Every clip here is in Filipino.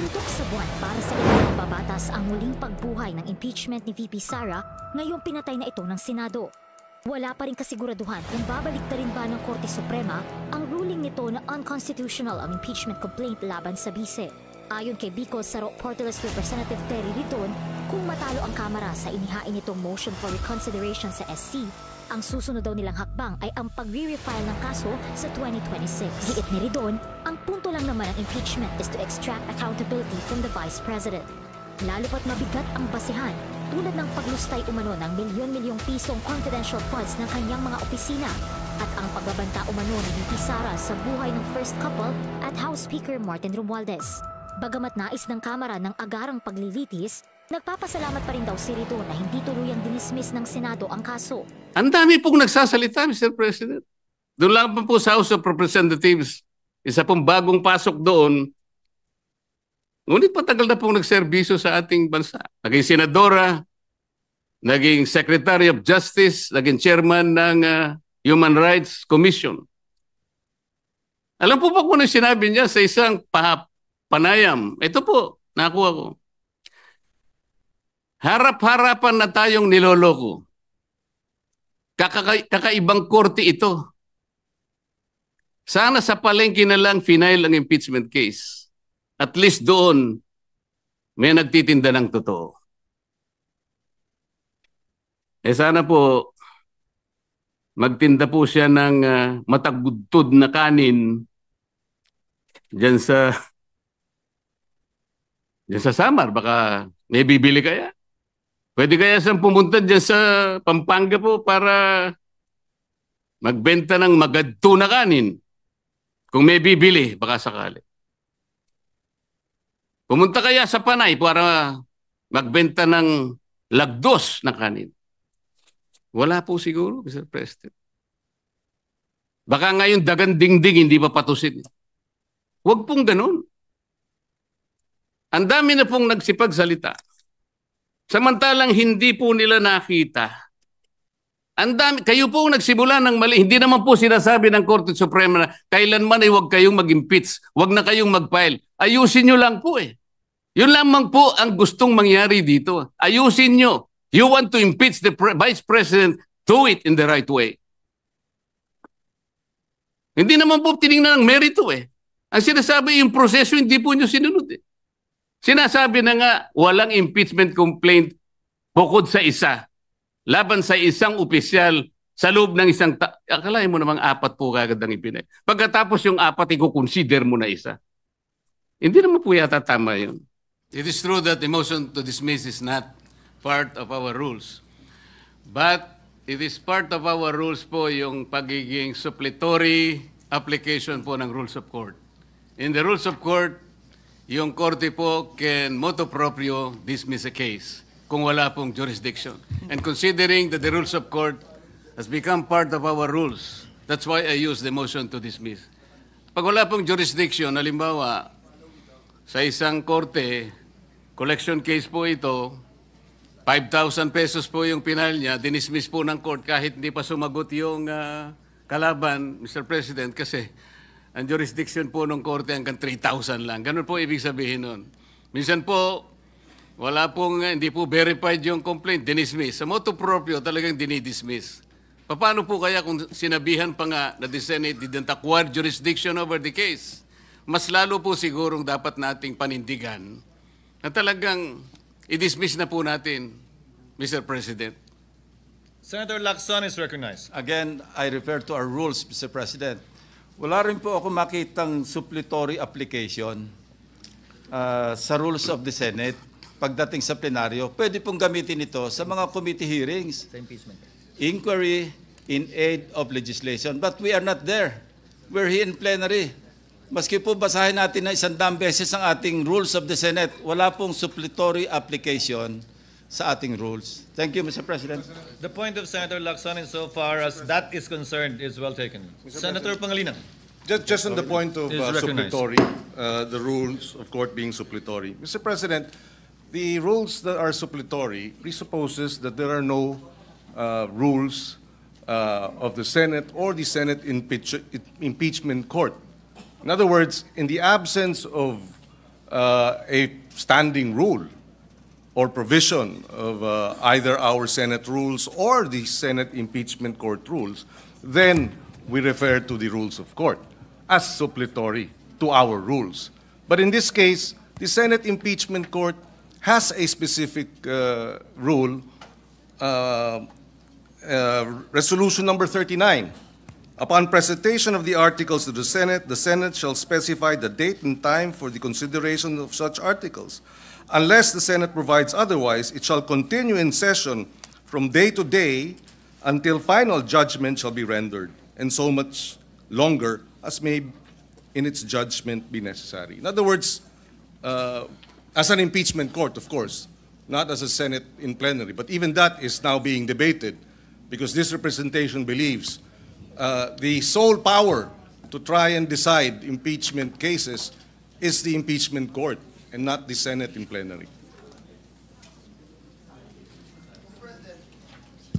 Suntok sa buwan para sa ilang babatas ang muling pagbuhay ng impeachment ni VP Sara ngayong pinatay na ito ng Senado. Wala pa rin kasiguraduhan kung babalik na rin ba ng Korte Suprema ang ruling nito na unconstitutional ang impeachment complaint laban sa bise. Ayon kay Bicol Saro Portales Representative Terry Riton, kung matalo ang Kamara sa inihain nitong motion for reconsideration sa SC, ang susunod daw nilang hakbang ay ang pagre-refile ng kaso sa 2026. Giit ni Ridon, ang punto lang naman ng impeachment is to extract accountability from the Vice President. Lalo pat mabigat ang basehan tulad ng paglustay umano ng milyon-milyong pisong confidential funds ng kanyang mga opisina at ang pagbabanta umano ni VP Sara sa buhay ng first couple at House Speaker Martin Romualdez. Bagamat nais ng Kamara ng agarang paglilitis, nagpapasalamat pa rin daw si Rito na hindi tuluyang dinismiss ng Senado ang kaso. Ang dami pong nagsasalita, Mr. President. Doon lang pa po sa House of Representatives, isa pong bagong pasok doon. Ngunit patagal na pong nagserbisyo sa ating bansa. Naging senadora, naging Secretary of Justice, naging chairman ng Human Rights Commission. Alam po ba kung ano sinabi niya sa isang panayam? Ito po, nakuha ko. Harap-harapan na tayong niloloko. Kakaibang korte ito. Sana sa palengke na lang final ang impeachment case. At least doon, may nagtitinda ng totoo. Sana po, magtinda po siya ng matagudtod na kanin dyan sa Samar. Baka may bibili kaya. Pwede kaya siyang pumunta dyan sa Pampanga po para magbenta ng magadto na kanin. Kung may bibili, baka sakali. Pumunta kaya sa Panay para magbenta ng lagdos na kanin. Wala po siguro, Mr. President. Baka ngayon dagan dingding, hindi pa patusin. Huwag pong ganun. Ang dami na pong nagsipagsalita. Samantalang hindi po nila nakita. Ang dami, kayo po nagsimula ng mali. Hindi naman po sinasabi ng Korte Suprema na kailanman ay huwag kayong mag-impeach, huwag na kayong mag-file. Ayusin nyo lang po eh. Yun lamang po ang gustong mangyari dito. Ayusin nyo. You want to impeach the Vice President, do it in the right way. Hindi naman po tinignan ng merito eh. Ang sinasabi yung proseso, hindi po nyo sinunod eh. Sinasabi na nga, walang impeachment complaint bukod sa isa. Laban sa isang opisyal sa loob ng isang akalain mo namang 4 po kagad ang ipinay. Pagkatapos yung 4, i-consider mo na isa. Hindi naman po yata tama yun. It is true that the motion to dismiss is not part of our rules. But it is part of our rules po yung pagiging suppletory application po ng rules of court. In the rules of court, yung korte po can motu proprio dismiss a case kung wala pong jurisdiction. And considering that the rules of court has become part of our rules, that's why I use the motion to dismiss. Pag wala pong jurisdiction, halimbawa, sa isang korte, collection case po ito, 5,000 pesos po yung pinal niya, dinismiss po ng court kahit hindi pa sumagot yung kalaban, Mr. President, kasi ang jurisdiction po ng korte hanggang 3,000 lang. Ganun po ibig sabihin nun. Minsan po, wala pong, hindi po verified yung complaint, dinismiss. Sa motu proprio, talagang dinidismiss. Paano po kaya kung sinabihan pa nga na the Senate didn't acquire jurisdiction over the case? Mas lalo po sigurong dapat nating panindigan na talagang i-dismiss na po natin, Mr. President. Senator Lacson is recognized. Again, I refer to our rules, Mr. President. Wala rin po ako makitang suppletory application sa rules of the Senate pagdating sa plenaryo. Pwede pong gamitin ito sa mga committee hearings. Sa impeachment. Inquiry in aid of legislation. But we are not there. We're here in plenary. Maski po basahin natin na 100 beses ang ating rules of the Senate, wala pong suppletory application sa ating rules. Thank you, Mr. President. The point of Senator Lacson insofar as that is concerned is well taken. Senator Pangilinan. Just on the point of Is recognized. suppletory, the rules of court being suppletory. Mr. President, the rules that are suppletory presupposes that there are no rules of the Senate or the Senate impeachment court. In other words, in the absence of a standing rule or provision of either our Senate rules or the Senate impeachment court rules, then we refer to the rules of court as suppletory to our rules. But in this case, the Senate impeachment court has a specific rule, Resolution number 39. Upon presentation of the articles to the Senate shall specify the date and time for the consideration of such articles. Unless the Senate provides otherwise, it shall continue in session from day to day until final judgment shall be rendered, and so much longer as may in its judgment be necessary. In other words, as an impeachment court, of course, not as a Senate in plenary, but even that is now being debated because this representation believes the sole power to try and decide impeachment cases is the impeachment court and not the Senate in plenary.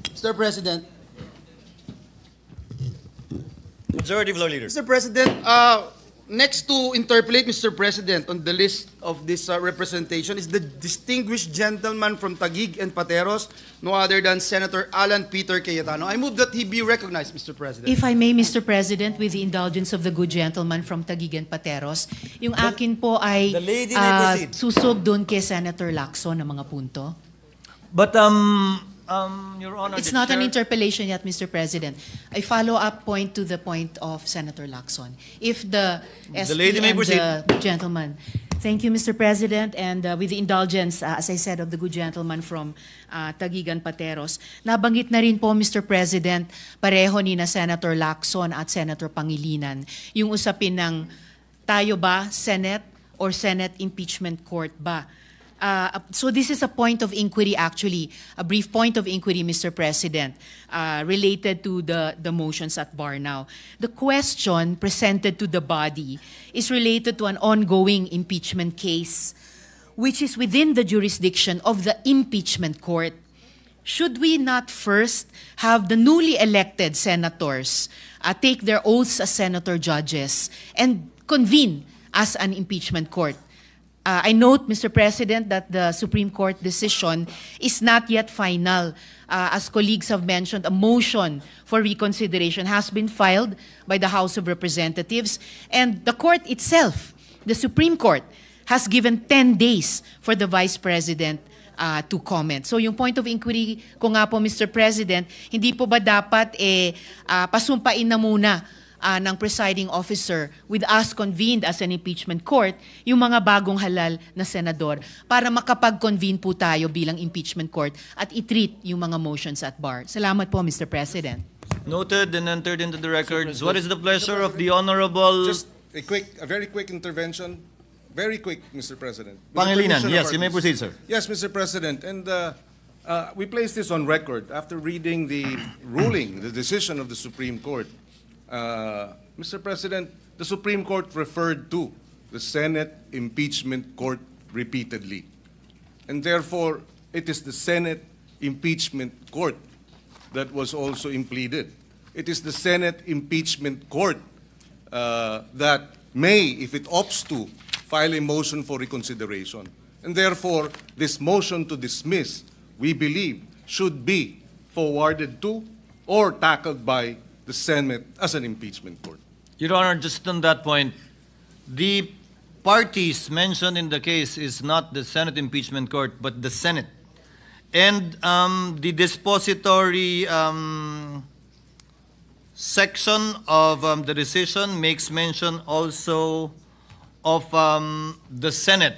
Mr. President, Majority Floor Leader. Mr. President, next to interpolate, Mr. President, on the list of this representation is the distinguished gentleman from Taguig and Pateros, no other than Senator Alan Peter Cayetano. I move that he be recognized, Mr. President. If I may, Mr. President, with the indulgence of the good gentleman from Taguig and Pateros, yung akin po ay The lady may proceed. susog doon kay Senator Lacson ng mga punto. But, Your Honor, It's the not an chair- interpellation yet, Mr. President. I follow up point to the point of Senator Lacson. If the SP lady may and proceed. the gentleman. Thank you, Mr. President, and with the indulgence, as I said, of the good gentleman from Taguig and Pateros, nabanggit na rin po, Mr. President, pareho ni na Senator Lacson at Senator Pangilinan, yung usapin ng tayo ba, Senate or Senate impeachment court ba? So this is a point of inquiry, actually, a brief point of inquiry, Mr. President, related to the motions at bar now. The question presented to the body is related to an ongoing impeachment case, which is within the jurisdiction of the impeachment court. Should we not first have the newly elected senators take their oaths as senator judges and convene as an impeachment court? I note, Mr. President, that the Supreme Court decision is not yet final. As colleagues have mentioned, a motion for reconsideration has been filed by the House of Representatives, and the court itself, the Supreme Court, has given 10 days for the Vice President to comment. So yung point of inquiry ko nga po, Mr. President, hindi po ba dapat pasumpain na muna ng presiding officer with us convened as an impeachment court, yung mga bagong halal na senador para makapag-convene po tayo bilang impeachment court at i-treat yung mga motions at bar. Salamat po, Mr. President. Noted and entered into the records. What is the pleasure of the Honorable Just a very quick intervention. Very quick, Mr. President. With the Pangilinan? permission of Yes, our you may committee. proceed, sir. Yes, Mr. President, and we place this on record after reading the ruling, the decision of the Supreme Court. Mr. President, the Supreme Court referred to the Senate impeachment court repeatedly. And therefore, it is the Senate impeachment court that was also impleaded. It is the Senate impeachment court that may, if it opts to, file a motion for reconsideration. And therefore, this motion to dismiss, we believe, should be forwarded to or tackled by the Senate as an impeachment court. Your Honor, just on that point, the parties mentioned in the case is not the Senate impeachment court, but the Senate. And the dispository section of the decision makes mention also of the Senate.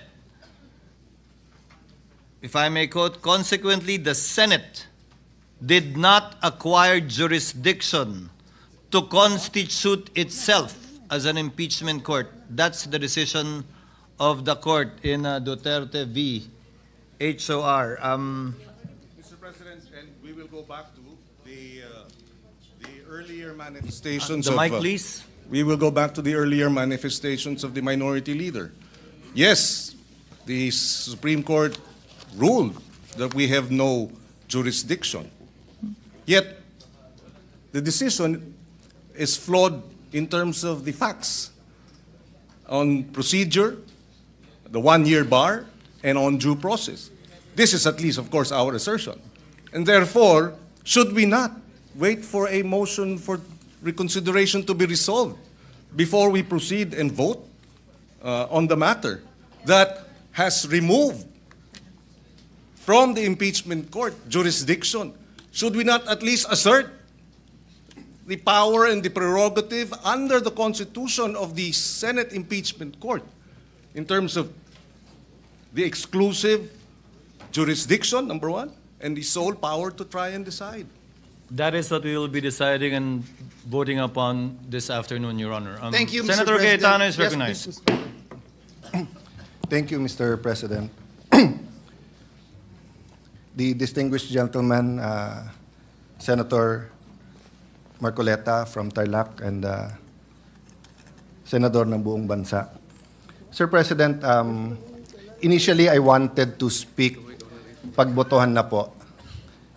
If I may quote, consequently, the Senate did not acquire jurisdiction to constitute itself as an impeachment court. That's the decision of the court in Duterte v. HOR. Mr. President, and we will go back to the earlier manifestations The of... mic, please. We will go back to the earlier manifestations of the minority leader. Yes, the Supreme Court ruled that we have no jurisdiction. Yet, the decision is flawed in terms of the facts. On procedure, the 1-year bar, and on due process. This is at least, of course, our assertion. And therefore, should we not wait for a motion for reconsideration to be resolved before we proceed and vote on the matter that has removed from the impeachment court jurisdiction? Should we not at least assert the power and the prerogative under the Constitution of the Senate impeachment court in terms of the exclusive jurisdiction, number one, and the sole power to try and decide? That is what we will be deciding and voting upon this afternoon, Your Honor. Thank you, Mr. Senator President. Cayetano is Yes, recognized. please, Mr. Thank you, Mr. President. The distinguished gentleman, Senator Marcoleta from Tarlac and Senador ng buong bansa. Sir President, initially I wanted to speak pagbotohan na po,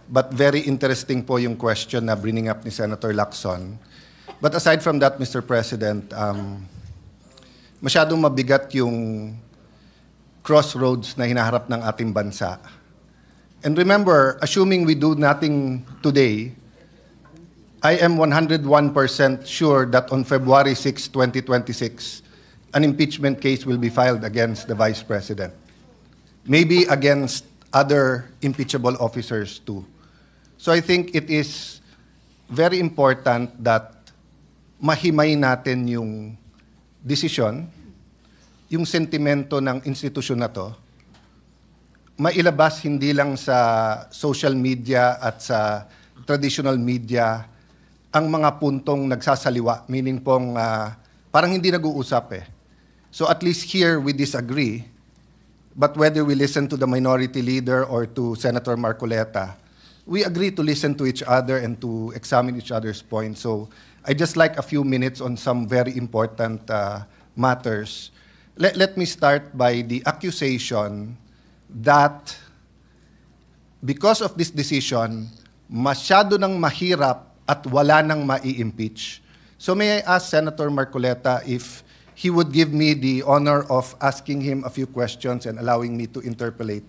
but very interesting po yung question na bringing up ni Senator Lacson. But aside from that, Mr. President, masyadong mabigat yung crossroads na hinaharap ng ating bansa. And remember, assuming we do nothing today, I am 101% sure that on February 6, 2026, an impeachment case will be filed against the Vice President. Maybe against other impeachable officers too. So I think it is very important that mahimay natin yung desisyon, yung sentimento ng institusyon na to, mailabas hindi lang sa social media at sa traditional media ang mga puntong nagsasaliwa, meaning pong parang hindi nag-uusap eh. So at least here we disagree, but whether we listen to the minority leader or to Senator Marcoleta, we agree to listen to each other and to examine each other's points. So I just like a few minutes on some very important matters. Let me start by the accusation that because of this decision, masyado nang mahirap at wala nang mai-impeach. So may I ask Senator Marcoleta if he would give me the honor of asking him a few questions and allowing me to interpolate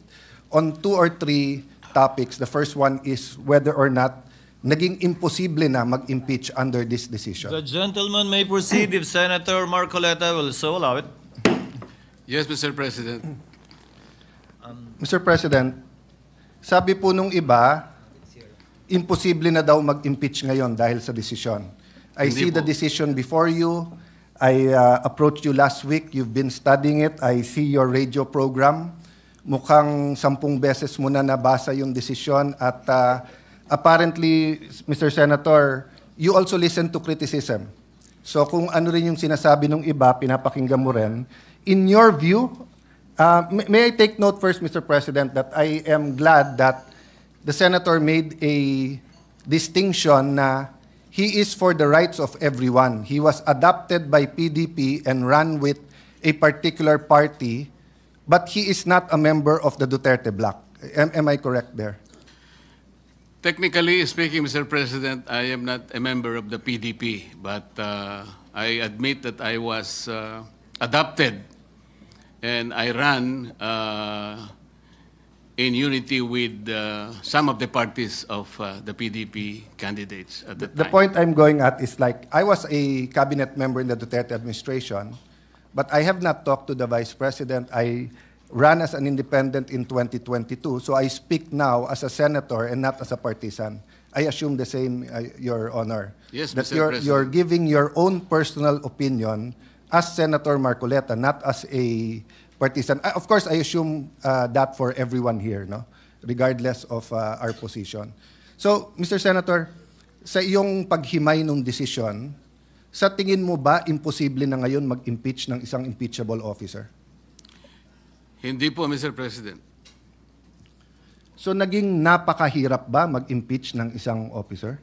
on 2 or 3 topics. The first one is whether or not naging imposible na mag-impeach under this decision. The gentleman may proceed if Senator Marcoleta will so allow it. Yes, Mr. President. Mr. President, sabi po nung iba, imposible na daw mag-impeach ngayon dahil sa desisyon. I Hindi see the po. decision before you. I approached you last week. You've been studying it. I see your radio program. Mukhang 10 beses mo na nabasa yung desisyon at apparently, Mr. Senator, you also listen to criticism. So kung ano rin yung sinasabi ng iba, pinapakinggan mo rin. In your view, may I take note first, Mr. President, that I am glad that the Senator made a distinction na he is for the rights of everyone. He was adopted by PDP and ran with a particular party, but he is not a member of the Duterte bloc. Am I correct there? Technically speaking, Mr. President, I am not a member of the PDP, but I admit that I was adopted and I ran in unity with some of the parties of the PDP candidates at the time. The point I'm going at is like, I was a cabinet member in the Duterte administration, but I have not talked to the Vice President. I ran as an independent in 2022, so I speak now as a senator and not as a partisan. I assume the same, Your Honor. Yes, that Mr. President. you're giving your own personal opinion as Senator Marcoleta, not as a partisan. Of course, I assume that for everyone here, no? Regardless of our position. So, Mr. Senator, sa iyong paghimay ng desisyon, sa tingin mo ba imposible na ngayon mag-impeach ng isang impeachable officer? Hindi po, Mr. President. So, naging napakahirap ba mag-impeach ng isang officer?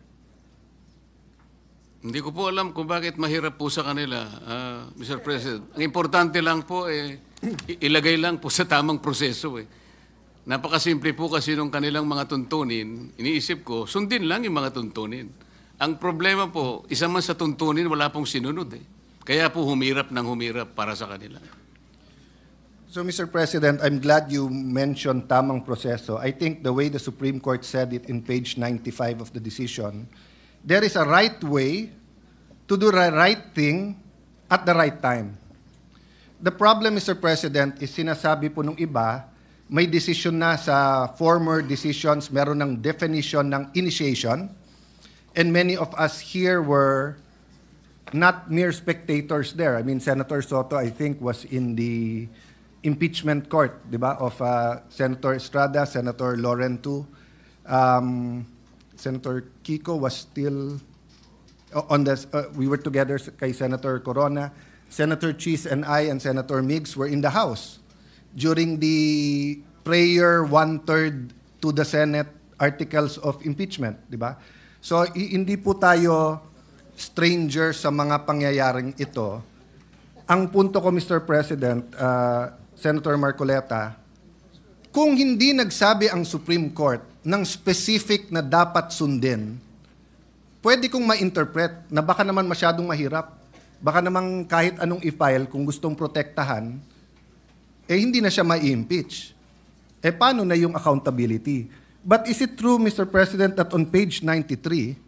Hindi ko po alam kung bakit mahirap po sa kanila, Mr. President. Ang importante lang po, ilagay lang po sa tamang proseso. Napakasimple po kasi nung kanilang mga tuntunin, iniisip ko, sundin lang yung mga tuntunin. Ang problema po, isa man sa tuntunin, wala pong sinunod. Kaya po humirap ng humirap para sa kanila. So, Mr. President, I'm glad you mentioned tamang proseso. I think the way the Supreme Court said it in page 95 of the decision, there is a right way to do the right thing at the right time. The problem, Mr. President, is sinasabi po nung iba, may decision na sa former decisions, meron ng definition ng initiation, and many of us here were not mere spectators there. I mean, Senator Soto, I think, was in the impeachment court, di ba, of Senator Estrada, Senator Laurentu. Senator Kiko was still on this. We were together kay Senator Corona. Senator Cheese and I and Senator Miggs were in the House during the prayer 1/3 to the Senate articles of impeachment, di ba? So hindi po tayo stranger sa mga pangyayaring ito. Ang punto ko, Mr. President, Senator Marcoleta, kung hindi nagsabi ang Supreme Court ng specific na dapat sundin, pwede kong ma-interpret na baka naman masyadong mahirap. Baka naman kahit anong i-file kung gustong protektahan, hindi na siya ma-impeach. Paano na yung accountability? But is it true, Mr. President, that on page 93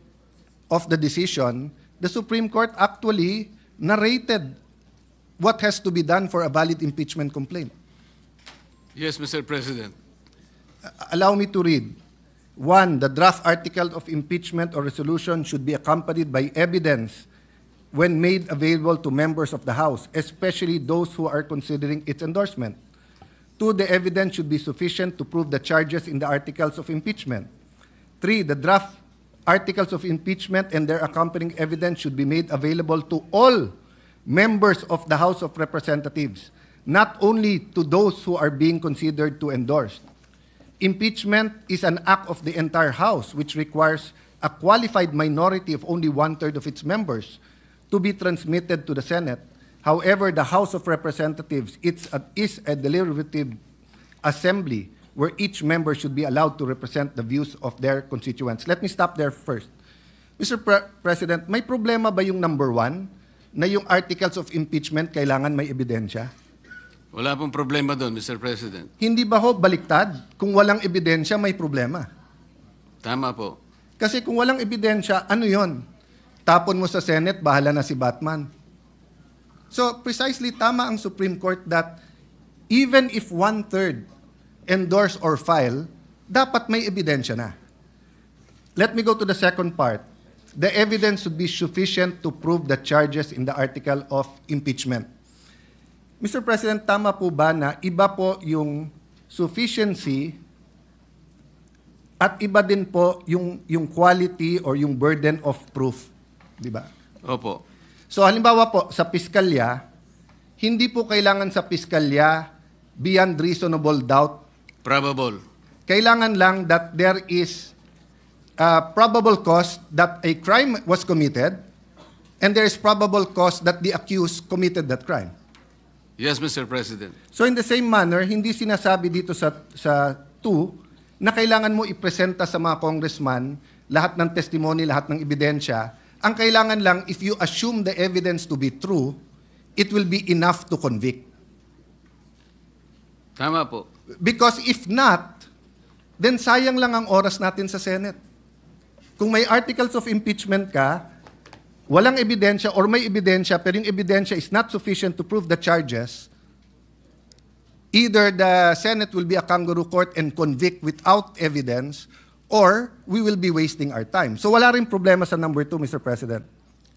of the decision, the Supreme Court actually narrated what has to be done for a valid impeachment complaint? Yes, Mr. President. Allow me to read. 1, the draft article of impeachment or resolution should be accompanied by evidence when made available to members of the House, especially those who are considering its endorsement. 2, the evidence should be sufficient to prove the charges in the articles of impeachment. 3, the draft articles of impeachment and their accompanying evidence should be made available to all members of the House of Representatives, not only to those who are being considered to endorse. Impeachment is an act of the entire House, which requires a qualified minority of only 1/3 of its members to be transmitted to the Senate. However, the House of Representatives is a deliberative assembly where each member should be allowed to represent the views of their constituents. Let me stop there first. Mr. President, may problema ba yung number 1 na yung articles of impeachment kailangan may ebidensya? Wala pong problema doon, Mr. President. Hindi ba ho baliktad? Kung walang ebidensya, may problema. Tama po. Kasi kung walang ebidensya, ano yon? Tapon mo sa Senate, bahala na si Batman. So precisely tama ang Supreme Court that even if 1/3 endorse or file, dapat may ebidensya na. Let me go to the second part. The evidence should be sufficient to prove the charges in the article of impeachment. Mr. President, tama po ba na iba po yung sufficiency at iba din po yung quality or yung burden of proof? Di ba? Opo. So halimbawa po, sa piskalya, hindi po kailangan sa piskalya beyond reasonable doubt. Probable. Kailangan lang that there is probable cause that a crime was committed and there is probable cause that the accused committed that crime. Yes, Mr. President. So in the same manner, hindi sinasabi dito sa 2 na kailangan mo ipresenta sa mga congressman lahat ng testimony, lahat ng ebidensya. Ang kailangan lang, if you assume the evidence to be true, it will be enough to convict. Tama po. Because if not, then sayang lang ang oras natin sa Senate. Kung may articles of impeachment ka, walang ebidensya or may ebidensya pero yung ebidensya is not sufficient to prove the charges, either the Senate will be a kangaroo court and convict without evidence or we will be wasting our time. So wala rin problema sa number 2, Mr. President.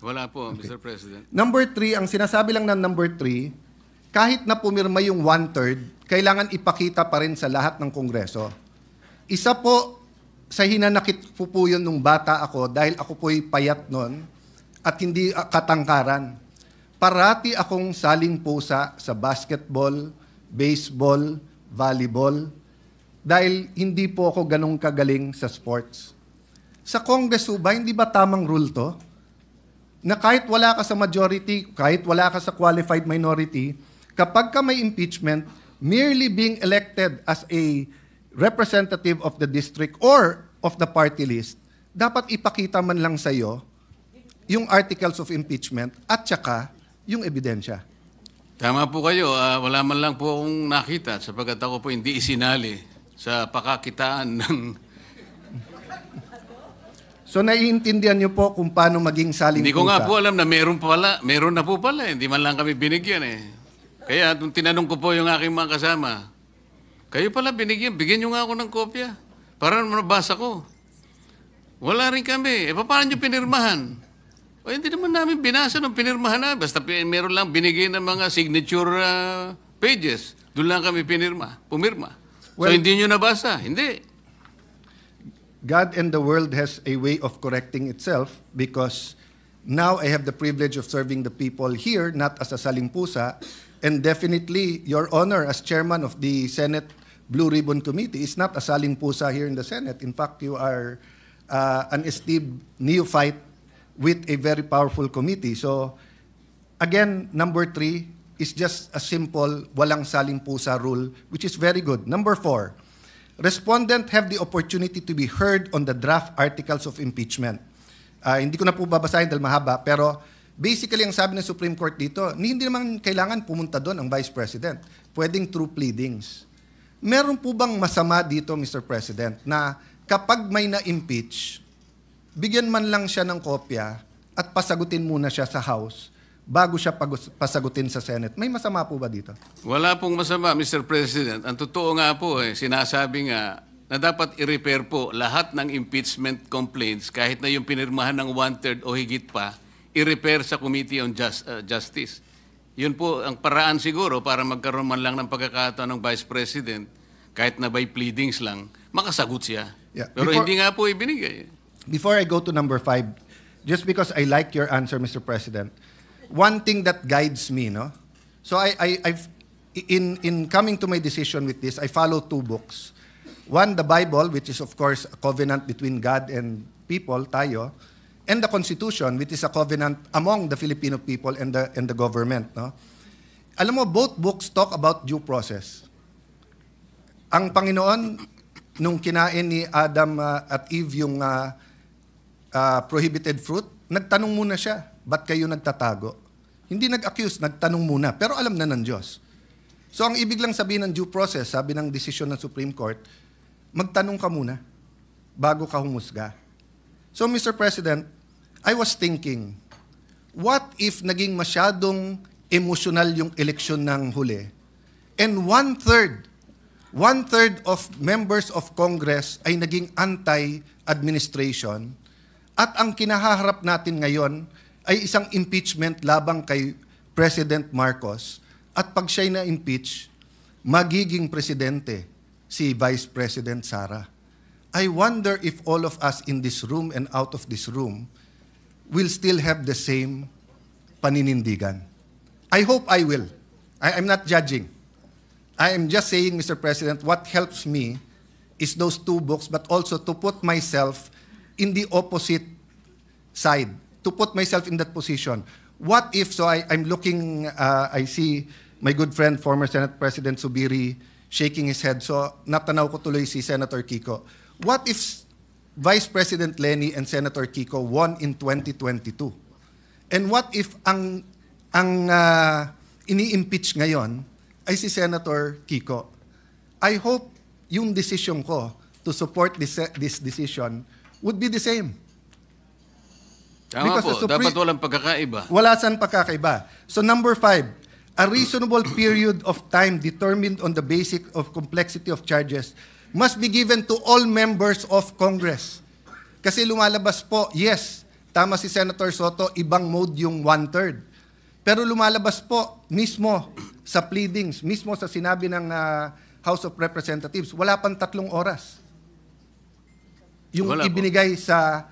Wala po, Mr. President. Number 3, ang sinasabi lang ng number 3, kahit na pumirma yung 1/3, kailangan ipakita pa rin sa lahat ng Kongreso. Isa po sa hinanakit po yun nung bata ako dahil ako po'y payat nun at hindi katangkaran. Parati akong saling pusa sa basketball, baseball, volleyball dahil hindi po ako ganong kagaling sa sports. Sa Congress ba, hindi ba tamang rule to? Na kahit wala ka sa majority, kahit wala ka sa qualified minority, kapag ka may impeachment, merely being elected as a representative of the district or of the party list, dapat ipakita man lang sa iyo yung articles of impeachment at saka yung ebidensya. Tama po kayo. Wala man lang po akong nakita sapagkat ako po hindi isinali sa pakakitaan ng... So naiintindihan niyo po kung paano maging saling Hindi ko nga pusa. po alam na meron na po pala. Hindi man lang kami binigyan eh. Kaya nung tinanong ko po yung aking mga kasama, kayo pala binigyan, bigyan nyo nga ako ng kopya para mabasa ko. Wala rin kami. Paano nyo pinirmahan? Hindi naman namin binasa nung pinirmahan na. Basta meron lang binigay ng mga signature pages. Doon lang kami pumirma. So Well, hindi nyo nabasa? Hindi. God and the world has a way of correcting itself because now I have the privilege of serving the people here, not as a saling-pusa, and definitely, Your Honor, as chairman of the Senate Blue Ribbon Committee, is not a saling-pusa here in the Senate. In fact, you are an esteemed neophyte with a very powerful committee. So, again, number 3 is just a simple walang saling-pusa rule, which is very good. Number 4, respondent have the opportunity to be heard on the draft articles of impeachment. Hindi ko na po babasahin dahil mahaba, pero basically ang sabi ng Supreme Court dito, hindi naman kailangan pumunta doon ang Vice President. Pwedeng through pleadings. Meron po bang masama dito, Mr. President, na kapag may na-impeach, bigyan man lang siya ng kopya at pasagutin muna siya sa House bago siya pasagutin sa Senate? May masama po ba dito? Wala pong masama, Mr. President. Ang totoo nga po, sinasabi nga na dapat i-repair po lahat ng impeachment complaints kahit na yung pinirmahan ng 1/3 o higit pa, i-repair sa Committee on Justice. Yun po ang paraan siguro para magkaroon man lang ng pagkakataon ng Vice President, kahit na by pleadings lang, makasagot siya. Yeah. Pero hindi nga po ibinigay. Before I go to number 5, just because I like your answer, Mr. President, one thing that guides me, no? So I've in coming to my decision with this, I follow 2 books. One, the Bible, which is of course a covenant between God and people, tayo, and the Constitution, which is a covenant among the Filipino people and the government, no? Alam mo, both books talk about due process. Ang Panginoon, nung kinain ni Adam at Eve yung prohibited fruit, nagtanong muna siya, ba't kayo nagtatago? Hindi nag-accuse, nagtanong muna, pero alam na ng Diyos. So ang ibig lang sabihin ng due process, sabi ng desisyon ng Supreme Court, magtanong ka muna bago ka humusga. So Mr. President, I was thinking, what if naging masyadong emotional yung eleksyon ng huli, and one-third of members of Congress ay naging anti-administration, at ang kinahaharap natin ngayon ay isang impeachment labang kay President Marcos, at pag siya'y na-impeach, magiging presidente si Vice President Sara. I wonder if all of us in this room and out of this room will still have the same paninindigan. I hope I will. I'm not judging. I am just saying, Mr. President, what helps me is those 2 books, but also to put myself in the opposite side, to put myself in that position. What if, so I'm looking, I see my good friend, former Senate President Zubiri, shaking his head. So natanaw ko tuloy si Senator Kiko. What if Vice President Lenny and Senator Kiko won in 2022? And what if ang ini-impeach ngayon ay si Senator Kiko? I hope yung decision ko to support this decision would be the same. Tama po, dapat walang pagkakaiba. Wala saan pagkakaiba. So number 5, a reasonable period of time determined on the basis of complexity of charges must be given to all members of Congress. Kasi lumalabas po, yes, tama si Senator Soto, ibang mode yung 1/3. Pero lumalabas po mismo sa pleadings, mismo sa sinabi ng House of Representatives, wala pang 3 oras. Yung Wala po. ibinigay sa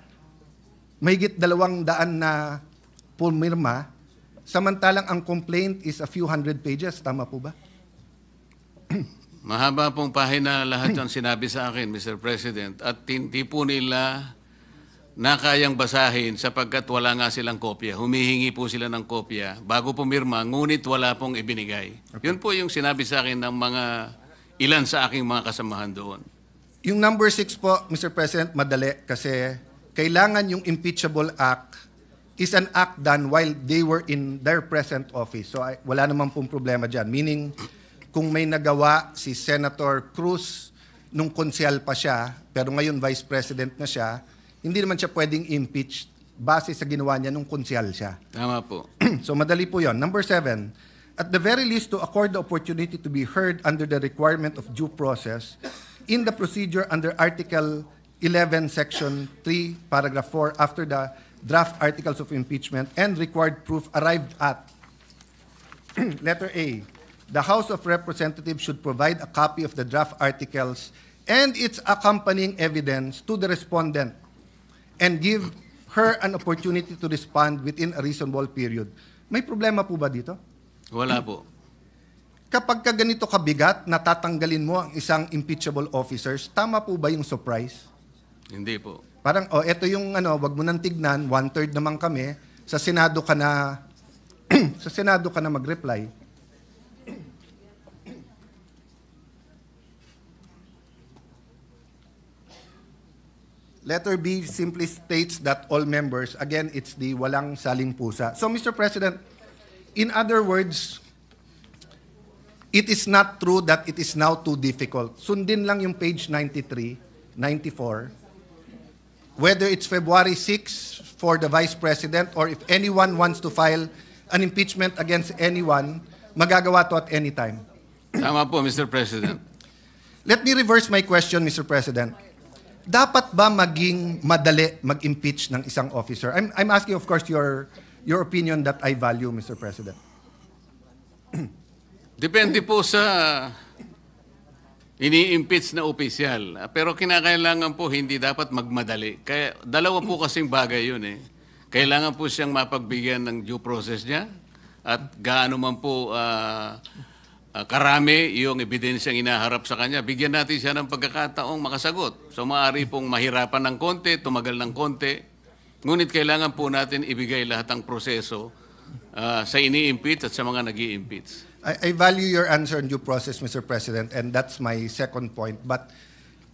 mahigit 200 na pumirma, samantalang ang complaint is a few hundred pages. Tama po ba? Mahaba pong pahina lahat ang sinabi sa akin, Mr. President, at hindi po nila na kayang basahin sapagkat wala nga silang kopya. Humihingi po sila ng kopya bago pumirma, ngunit wala pong ibinigay. Okay. Yun po yung sinabi sa akin ng mga ilan sa aking mga kasamahan doon. Yung number 6 po, Mr. President, madali kasi kailangan yung impeachable act is an act done while they were in their present office. So wala naman pong problema dyan. Meaning, kung may nagawa si Senator Cruz nung konsyal pa siya, pero ngayon Vice President na siya, hindi naman siya pwedeng impeach base sa ginawa niya nung konsyal siya. Tama po. So madali po yon. Number 7, at the very least to accord the opportunity to be heard under the requirement of due process in the procedure under Article 11, Section 3, Paragraph 4, after the draft articles of impeachment and required proof arrived at. Letter A, the House of Representatives should provide a copy of the draft articles and its accompanying evidence to the respondent and give her an opportunity to respond within a reasonable period. May problema po ba dito? Wala po. Kapag ka ganito kabigat, natatanggalin mo ang isang impeachable officers, tama po ba yung surprise? Hindi po. Parang, eto yung wag mo nang tignan, 1/3 naman kami, sa Senado ka na, sa Senado ka na mag-reply. Letter B simply states that all members, again, it's the walang saling pusa. So, Mr. President, in other words, it is not true that it is now too difficult. Sundin lang yung page 93, 94. Whether it's February 6 for the Vice President or if anyone wants to file an impeachment against anyone, magagawa to at any time. Tama po, Mr. President. Let me reverse my question, Mr. President. Dapat ba maging madali mag-impeach ng isang officer? I'm asking, of course, your opinion that I value, Mr. President. Depende po sa ini-impeach na opisyal. Pero kinakailangan po hindi dapat magmadali. Kaya dalawa po kasing bagay yun eh. Kailangan po siyang mapagbigyan ng due process niya at gaano man po karami yung ebidensyang inaharap sa kanya. Bigyan natin siya ng pagkakataong makasagot. So maaari pong mahirapan ng konti, tumagal ng konti. Ngunit kailangan po natin ibigay lahat ng proseso sa ini-impeach at sa mga nag-i-impeach. I value your answer on due process, Mr. President, and that's my second point. But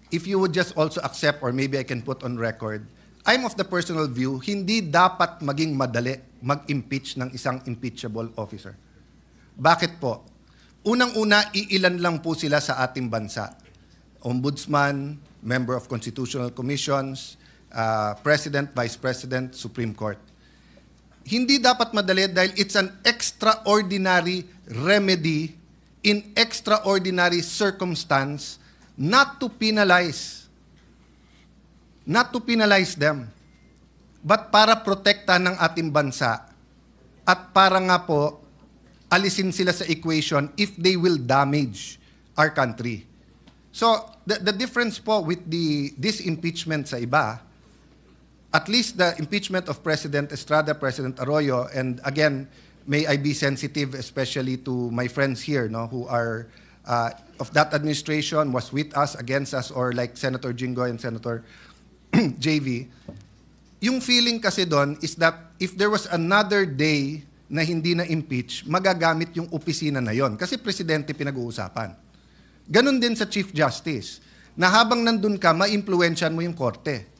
if you would just also accept, or maybe I can put on record, I'm of the personal view, hindi dapat maging madali mag-impeach ng isang impeachable officer. Bakit po? Unang-una, iilan lang po sila sa ating bansa. Ombudsman, member of constitutional commissions, President, Vice President, Supreme Court. Hindi dapat madali dahil it's an extraordinary remedy in extraordinary circumstance not to penalize them, but para protektahan ng ating bansa at para nga po alisin sila sa equation if they will damage our country. So, the difference po with this impeachment sa iba, at least the impeachment of President Estrada, President Arroyo, and again, may I be sensitive especially to my friends here who are of that administration, was with us, against us, or like Senator Jinggoy and Senator JV. Yung feeling kasi doon is that if there was another day na hindi na-impeach, magagamit yung opisina na yon. Kasi presidente pinag-uusapan. Ganon din sa Chief Justice, na habang nandun ka, ma-impluensyan mo yung korte.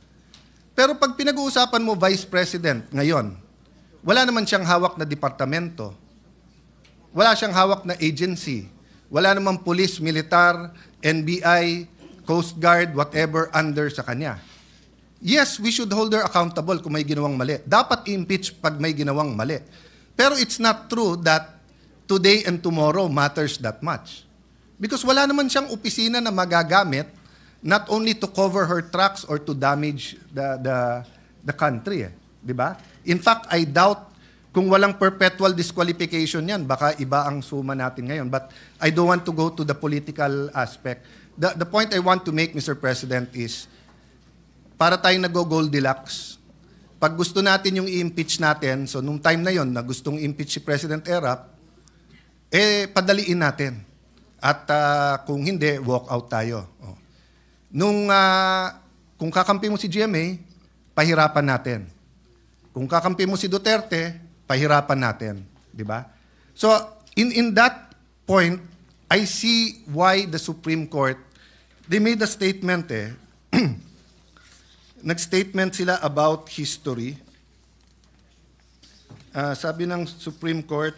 Pero pag pinag-uusapan mo Vice President ngayon, wala naman siyang hawak na departamento, wala siyang hawak na agency, wala namang police, militar, NBI, Coast Guard, whatever under sa kanya. Yes, we should hold her accountable kung may ginawang mali. Dapat i-impeach pag may ginawang mali. Pero it's not true that today and tomorrow matters that much. Because wala naman siyang opisina na magagamit not only to cover her tracks or to damage the country. Di ba? In fact, I doubt kung walang perpetual disqualification yan, baka iba ang suma natin ngayon. But I don't want to go to the political aspect. The point I want to make, Mr. President, is para tayong nag-Goldilocks, pag gusto natin yung i-impeach natin, so nung time na yon na gustong impeach si President Erap, padaliin natin. At kung hindi, walk out tayo. Kung kakampi mo si GMA, pahirapan natin. Kung kakampi mo si Duterte, pahirapan natin. Di ba? So, in that point, I see why the Supreme Court, they made a statement Nag-statement sila about history. Sabi ng Supreme Court,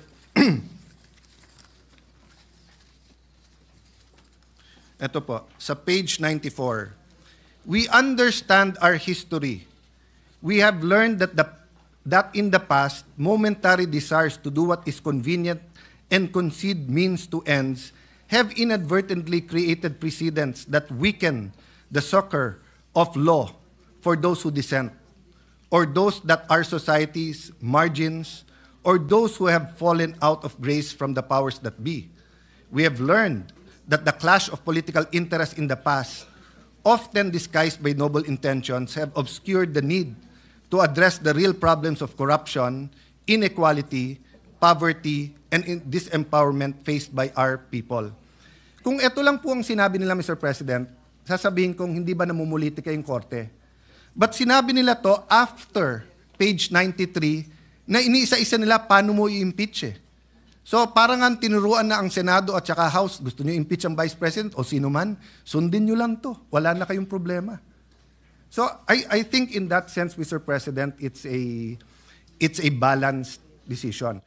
ito po, sa page 94, we understand our history. We have learned that in the past, momentary desires to do what is convenient and concede means to ends have inadvertently created precedents that weaken the succor of law for those who dissent, or those that are society's margins, or those who have fallen out of grace from the powers that be. We have learned that the clash of political interests in the past, often disguised by noble intentions, have obscured the need to address the real problems of corruption, inequality, poverty, and disempowerment faced by our people. Kung ito lang po ang sinabi nila, Mr. President, sasabihin kong hindi ba namumulitika yung korte? But sinabi nila to after page 93 na iniisa-isa nila paano mo i-impeach eh. So parang ang tinuruan na ang Senado at saka House, gusto nyo impeach ang Vice President o sino man, sundin nyo lang to. Wala na kayong problema. So I think in that sense, Mr. President, it's a balanced decision.